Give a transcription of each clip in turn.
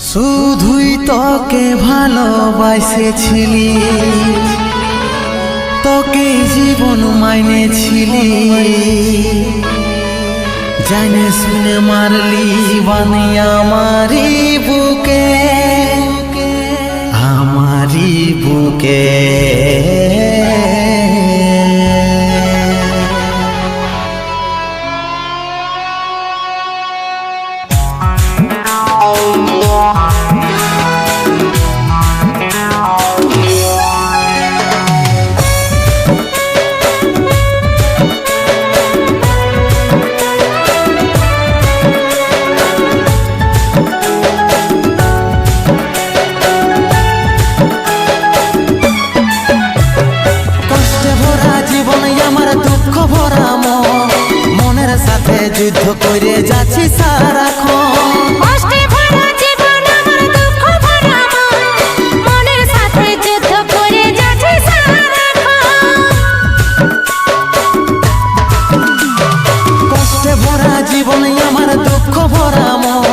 শুধুই তোকে ভালোবাসেছিলি, তোকে জীবন মাইনেছিলি, জানে শুনে মারলি বানি আমারি বুকে, আমারি বুকে। যুদ্ধ করে যাচ্ছি সারাক্ষণ, কষ্টে ভরা জীবন আমার দুঃখ ভরা মন, মনের সাথে যুদ্ধ করে যাচ্ছি সারাক্ষণ। কষ্টে ভরা জীবন আমার দুঃখ ভরা মন,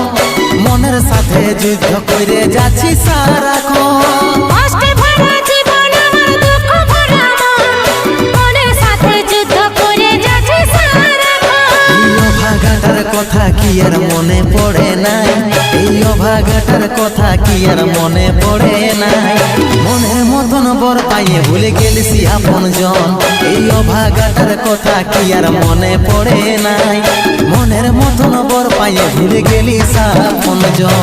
মনের সাথে যুদ্ধ করে যাচ্ছি সারাক্ষণ। কষ্টে ভরা জীবন আমার দুঃখ ভরা মন, মনের সাথে যুদ্ধ করে যাচ্ছি সারাক্ষণ। অভাগাটার কথা কি আর মনে পড়ে নাই, এই অভাগাটার কথা কি আর মনে পড়ে নাই। মনের মতন বর পাইয়ে ভুলে গেলিসি আপন জন, এই অভাগাটার কথা কি আর মনে পড়ে নাই। মনের মতন বর পাইয়ে ভুলে গেলিস আপন জন।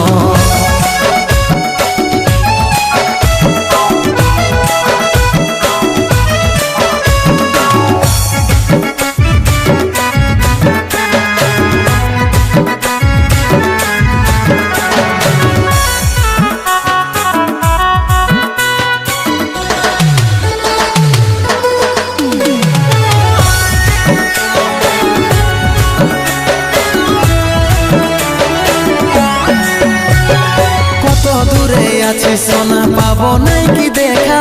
আছি সোনা পাবো নাই কি দেখা,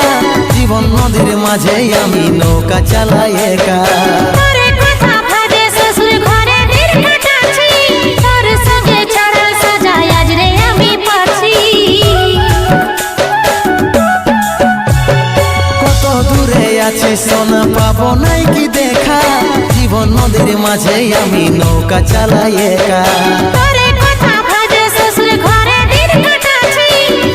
জীবন নদীর মাঝে আমি নৌকা চালাই একা। তোরে কথা ভাবে শ্বশুর ঘরে দিন কাটাচ্ছি, তোর সঙ্গে ছাড়ার সাজা আজ রে আমি পাচ্ছি। কত দূরে আছি সোনা পাবো নাই কি দেখা, জীবন নদীর মাঝে আমি নৌকা চালাই একা। তোরে কথা ভাবে শ্বশুর ঘরে দিন কাটাচ্ছি,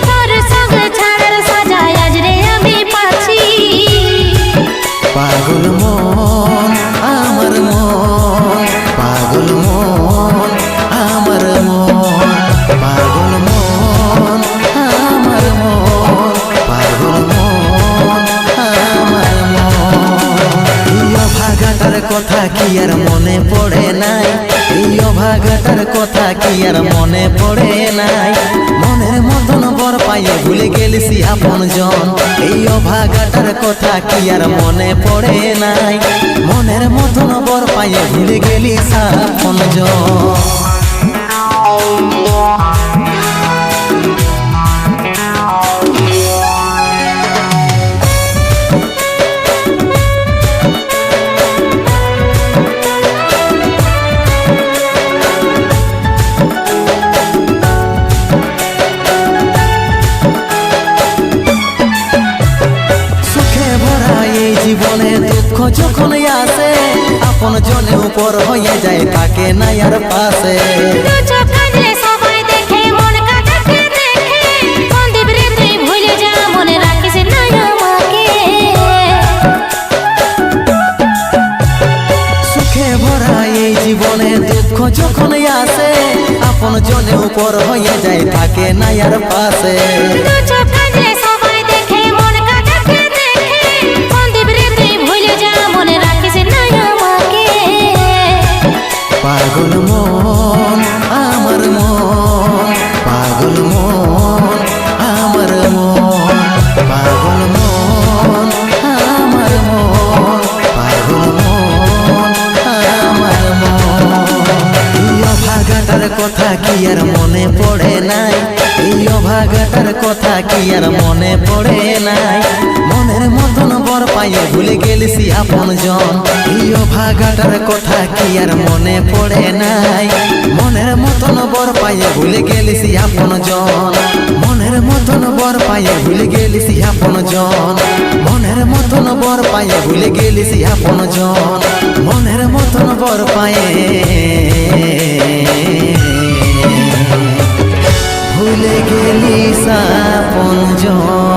তোর সঙ্গে ছাড়ার সাজা আজ রে আমি পাচ্ছি। পাগল মন আমার মন, পাগল মন আমার মন, পাগল মন আমার মন, পাগল মন আমার মন। এই অভাগাটার কথা কি আর মনে পড়ে নাই, এই অভাগাটার কথা কি আর মনে পড়ে নাই। মনের মতন বর পাইয়ে ভুলে গেলিসি আপন জন, এই অভাগাটার কথা কি আর মনে পড়ে নাই। মনের মতন বর পাইয়ে ভুলে গেলিস আপন জন। জীবনে দুঃখ যখন আসে, আপন জনে উপর হয়ে যায় তাকে নাই আর পাশে। সবাই দেখে মন কাটাতে দেখে, সন্দীপ রে তুই ভুলে যা, মনে রাখিস না আমাকে। সুখে ভরা এই জীবনে দুঃখ যখন আসে, আপন জনে উপর হয়ে যায় তাকে নাই আর পাশে। সবাই দেখে মন কাটাতে দেখে, সন্দীপ রে তুই ভুলে যা, মনে রাখিস না আমাকে। পাগল মন আমার মন, পাগল মন আমার মন, পাগল মন আমার মন, পাগল মন আমার মন। এই অভাগাটার কথা কি আর মনে পড়ে নাই, এই অভাগাটার কথা কি আর মনে পড়ে নাই। মনের মতন মতন বর পাইয়ে ভুলে গেলিস আপন জন। ইয়ো ভাগাটার কথা কি আর মনে পড়ে নাই? মনের মতন বর পাইয়ে ভুলে গেলিস আপন জন। মনের মতন বর পাইয়ে ভুলে গেলিস আপন জন। মনের মতন বর পাইয়ে ভুলে গেলিস আপন জন। মনের মতন বর পাইয়ে ভুলে গেলিস আপন জন।